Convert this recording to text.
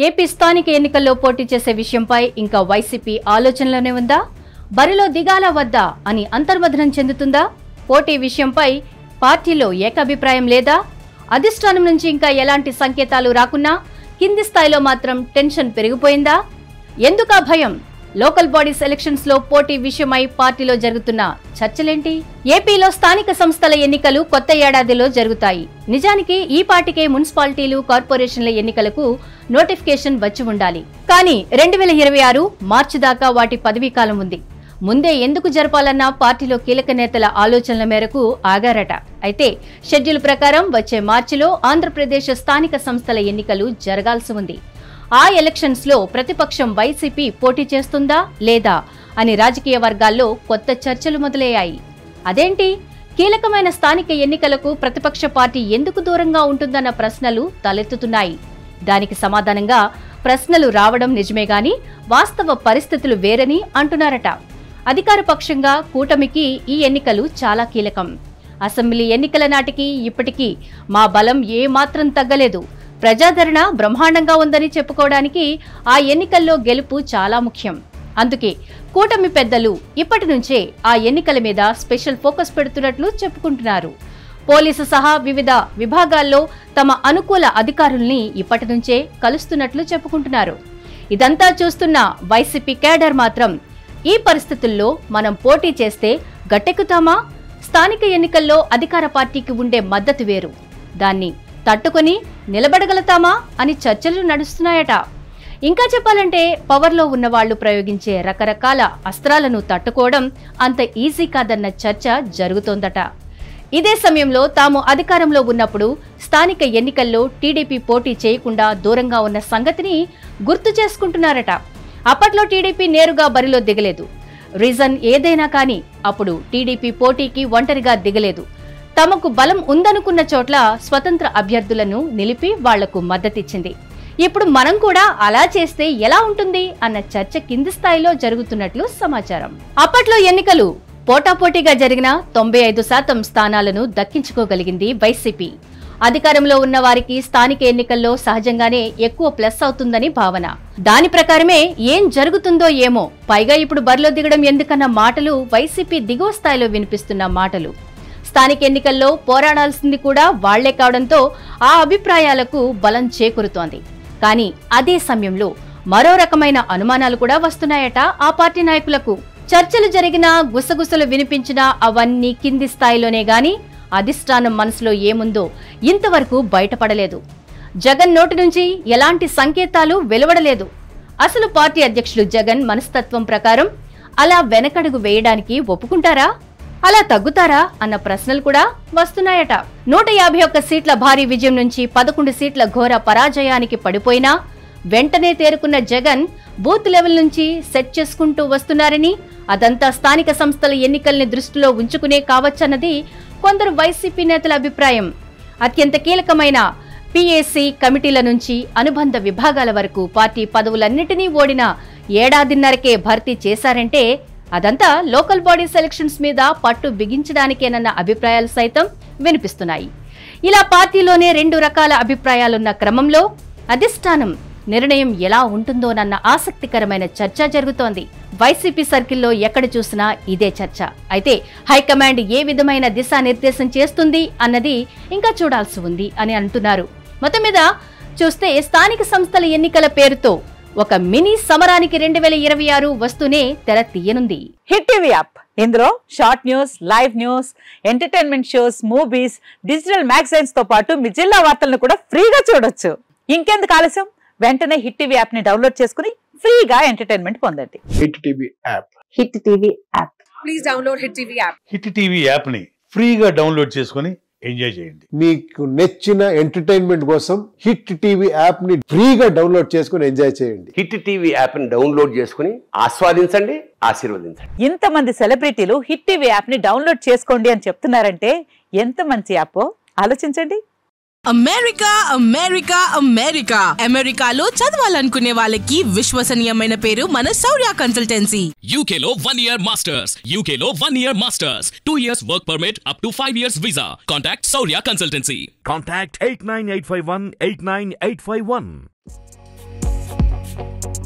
AP స్థానిక ఎన్నికల్లో పోటీ చేసే విషయంపై ఇంకా వైసీపీ ఆలోచనలోనే ఉందా? బరిలో దిగాలా వద్దా అని అంతర్మథనం చెందుతుందా? పోటీ విషయంపై పార్టీలో ఏకాభిప్రాయం లేదా? అధిష్టానం నుంచి ఇంకా ఎలాంటి సంకేతాలు రాకున్నా కింది స్థాయిలో మాత్రం టెన్షన్ పెరిగిపోయిందా? ఎందుకా భయం? లోకల్ బాడీస్ ఎలక్షన్స్ లో పోటీ విషయమై పార్టీలో జరుగుతున్న చర్చలేంటి? ఏపీలో స్థానిక సంస్థల ఎన్నికలు కొత్త ఏడాదిలో జరుగుతాయి. నిజానికి ఈ పార్టీకే మున్సిపాలిటీలు, కార్పొరేషన్ల ఎన్నికలకు నోటిఫికేషన్ వచ్చి ఉండాలి. కానీ 2026 మార్చి దాకా వాటి పదవీకాలం ఉంది. ముందే ఎందుకు జరపాలన్న పార్టీలో కీలక నేతల ఆలోచనల మేరకు ఆగారట. అయితే షెడ్యూల్ ప్రకారం వచ్చే మార్చిలో ఆంధ్రప్రదేశ్ స్థానిక సంస్థల ఎన్నికలు జరగాల్సి ఉంది. ఆ ఎలక్షన్స్ లో ప్రతిపక్షం వైసీపీ పోటీ చేస్తుందా లేదా అని రాజకీయ వర్గాల్లో కొత్త చర్చలు మొదలయ్యాయి. అదేంటి, కీలకమైన స్థానిక ఎన్నికలకు ప్రతిపక్ష పార్టీ ఎందుకు దూరంగా ఉంటుందన్న ప్రశ్నలు తలెత్తుతున్నాయి. దానికి సమాధానంగా ప్రశ్నలు రావడం నిజమే గాని వాస్తవ పరిస్థితులు వేరని అంటున్నారట. అధికార పక్షంగా కూటమికి ఈ ఎన్నికలు చాలా కీలకం. అసెంబ్లీ ఎన్నికల నాటికి ఇప్పటికీ మా బలం ఏమాత్రం తగ్గలేదు, ప్రజాదరణ బ్రహ్మాండంగా ఉందని చెప్పుకోవడానికి ఆ ఎన్నికల్లో గెలుపు చాలా ముఖ్యం. అందుకే కూటమి పెద్దలు ఇప్పటి నుంచే ఆ ఎన్నికల మీద స్పెషల్ ఫోకస్ పెడుతున్నట్లు చెప్పుకుంటున్నారు. పోలీసు సహా వివిధ విభాగాల్లో తమ అనుకూల అధికారుల్ని ఇప్పటి నుంచే కలుస్తున్నట్లు చెప్పుకుంటున్నారు. ఇదంతా చూస్తున్న వైసీపీ కేడర్ మాత్రం ఈ పరిస్థితుల్లో మనం పోటీ చేస్తే గట్టెక్కుతామా? స్థానిక ఎన్నికల్లో అధికార పార్టీకి ఉండే మద్దతు వేరు, దాన్ని తట్టుకొని నిలబడగలుగుతామా అని చర్చలు నడుస్తున్నాయట. ఇంకా చెప్పాలంటే పవర్లో ఉన్నవాళ్లు ప్రయోగించే రకరకాల అస్త్రాలను తట్టుకోవడం అంత ఈజీ కాదన్న చర్చ జరుగుతోందట. ఇదే సమయంలో తాము అధికారంలో ఉన్నప్పుడు స్థానిక ఎన్నికల్లో టీడీపీ పోటీ చేయకుండా దూరంగా ఉన్న సంగతిని గుర్తు చేసుకుంటున్నారట. అప్పట్లో టీడీపీ నేరుగా బరిలో దిగలేదు. రీజన్ ఏదైనా కానీ అప్పుడు టీడీపీ పోటీకి ఒంటరిగా దిగలేదు. తమకు బలం ఉందనుకున్న చోట్ల స్వతంత్ర అభ్యర్థులను నిలిపి వాళ్లకు మద్దతిచ్చింది. ఇప్పుడు మనం కూడా అలా చేస్తే ఎలా ఉంటుంది అన్న చర్చ కింది స్థాయిలో జరుగుతున్నట్లు సమాచారం. అప్పట్లో ఎన్నికలు పోటాపోటీగా జరిగిన 95% స్థానాలను దక్కించుకోగలిగింది వైసీపీ. అధికారంలో ఉన్న వారికి స్థానిక ఎన్నికల్లో సహజంగానే ఎక్కువ ప్లస్ అవుతుందని భావన. దాని ప్రకారమే ఏం జరుగుతుందో ఏమో. పైగా ఇప్పుడు బరిలో దిగడం ఎందుకన్న మాటలు వైసీపీ దిగువ స్థాయిలో వినిపిస్తున్న మాటలు. స్థానిక ఎన్నికల్లో పోరాడాల్సింది కూడా వాళ్లే కావడంతో ఆ అభిప్రాయాలకు బలం చేకూరుతోంది. కానీ అదే సమయంలో మరో రకమైన అనుమానాలు కూడా వస్తున్నాయట ఆ పార్టీ నాయకులకు. చర్చలు జరిగినా, గుసగుసలు వినిపించినా అవన్నీ కింది స్థాయిలోనే గాని అధిష్టానం మనసులో ఏముందో ఇంతవరకు బయటపడలేదు. జగన్ నోటి నుంచి ఎలాంటి సంకేతాలు వెలువడలేదు. అసలు పార్టీ అధ్యక్షుడు జగన్ మనస్తత్వం ప్రకారం అలా వెనకడుగు వేయడానికి ఒప్పుకుంటారా? అలా తగ్గుతారా అన్న ప్రశ్నలు కూడా వస్తున్నాయట. 151 సీట్ల భారీ విజయం నుంచి 11 సీట్ల ఘోర పరాజయానికి పడిపోయినా వెంటనే తేరుకున్న జగన్ బూత్ లెవెల్ నుంచి సెట్ చేసుకుంటూ వస్తున్నారని, అదంతా స్థానిక సంస్థల ఎన్నికల్ని దృష్టిలో ఉంచుకునే కావచ్చన్నది కొందరు వైసీపీ నేతల అభిప్రాయం. అత్యంత కీలకమైన పీఏసీ కమిటీల నుంచి అనుబంధ విభాగాల వరకు పార్టీ పదవులన్నిటినీ ఓడిన ఏడాదిన్నరకే భర్తీ చేశారంటే అదంతా లోకల్ బాడీస్ ఎలక్షన్స్ మీద పట్టు బిగించడానికేనన్న అభిప్రాయాలు సైతం వినిపిస్తున్నాయి. ఇలా పార్టీలోనే 2 రకాల అభిప్రాయాలున్న క్రమంలో అధిష్టానం నిర్ణయం ఎలా ఉంటుందోనన్న ఆసక్తికరమైన చర్చ జరుగుతోంది. వైసీపీ సర్కిల్లో ఎక్కడ చూసినా ఇదే చర్చ. అయితే హైకమాండ్ ఏ విధమైన దిశానిర్దేశం చేస్తుంది అన్నది ఇంకా చూడాల్సి ఉంది అని అంటున్నారు. మొత్తం మీద చూస్తే స్థానిక సంస్థల ఎన్నికల పేరుతో ఒక మినీ సమరానికి 2026 వస్తూనే తెర తీయనుంది. హిట్ టీవీ యాప్, ఇందులో short news, live news, entertainment shows, movies, digital magazines తో పాటు మీ జిల్లా వార్తలను కూడా ఫ్రీగా చూడొచ్చు. ఇంకెందుకు ఆలస్యం, వెంటనే హిట్ టీవీ యాప్ ని డౌన్లోడ్ చేసుకుని ఫ్రీగా ఎంటర్టైన్మెంట్ పొందండి. Hit TV app. Hit TV app. Please download hit TV app. Hit TV app ని ఫ్రీగా డౌన్లోడ్ చేసుకుని ఎంజాయ్ చేయండి. మీకు నచ్చిన ఎంటర్టైన్మెంట్ కోసం హిట్ టీవీ యాప్ ని ఫ్రీగా డౌన్లోడ్ చేసుకుని ఎంజాయ్ చేయండి. హిట్ టీవీ యాప్ ని డౌన్లోడ్ చేసుకుని ఆస్వాదించండి, ఆశీర్వదించండి. ఇంతమంది సెలబ్రిటీలు హిట్ టీవీ యాప్ ని డౌన్లోడ్ చేసుకోండి అని చెప్తున్నారంటే ఎంత మంచి యాప్ ఆలోచించండి. అమెరికా అమెరికా అమెరికా అమెరికాలో చదవాలనుకునే వాళ్ళకి విశ్వసనీయమైన పేరు మన శౌర్య కన్సల్టెన్సీ. UK లో 1 year masters, UK లో 1 year masters, 2 years work permit up to 5 years visa. Contact Shaurya Consultancy. Contact 89851 89851. నమస్తే.